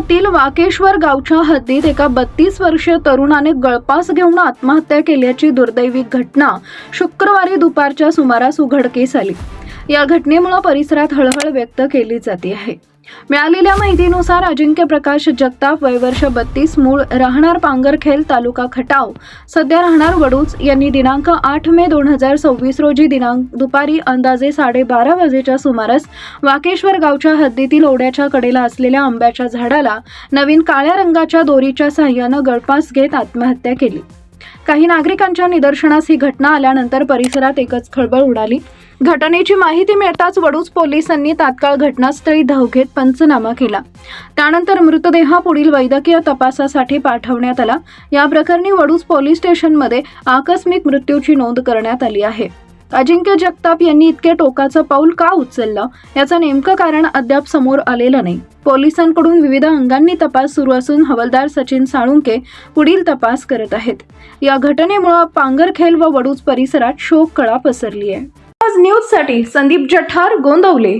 तालुक्यातील वाकेश्वर गावच्या हद्दीत एका 32 वर्षीय तरुणाने गळफास घेऊन आत्महत्या केल्याची दुर्दैवी घटना शुक्रवारी दुपारच्या सुमारास उघडकीस आली। या घटनेमुळे परिसरात हळहळ व्यक्त केली जाते आहे। मिळालेल्या माहितीनुसार अजिंक्य प्रकाश जगताप वय वर्ष 32 मूळ राहणार पांगरखेल तालुका खटाव सध्या राहणार वडूच यांनी दिनांक 8 मे 2026 रोजी दुपारी अंदाजे 12:30 वाजेच्या सुमारास वाकेश्वर गावच्या हद्दीतील ओढ्याच्या कडेला असलेल्या आंब्याच्या झाडाला नवीन काळ्या रंगाच्या दोरीच्या सहाय्याने गळफास घेत आत्महत्या केली। काही नागरिकांच्या निदर्शनास ही घटना आल्यानंतर परिसरात एकच खळबळ उडाली। घटनेची माहिती मिळताच वडूज पोलिसांनी तात्काळ घटनास्थळी धाव घेत पंचनामा केला। त्यानंतर मृतदेह पुढील वैद्यकीय तपासासाठी पाठवण्यात आला। या प्रकरणी वडूज पोलीस स्टेशनमध्ये आकस्मिक मृत्यूची नोंद करण्यात आली आहे। अजिंक्य जगताप यांनी इतके टोकाचं पाऊल का उचललं याचं नेमकं कारण अद्याप समोर आलेलं नाही। पोलिसांकडून विविध अंगांनी तपास सुरू असून हवालदार सचिन साळुंके पुढील तपास करत आहेत। या घटनेमुळे पांगरखेल व वडूज परिसरात शोककळा पसरली आहे। आज न्यूज साठी संदीप जठार, गोंदवले।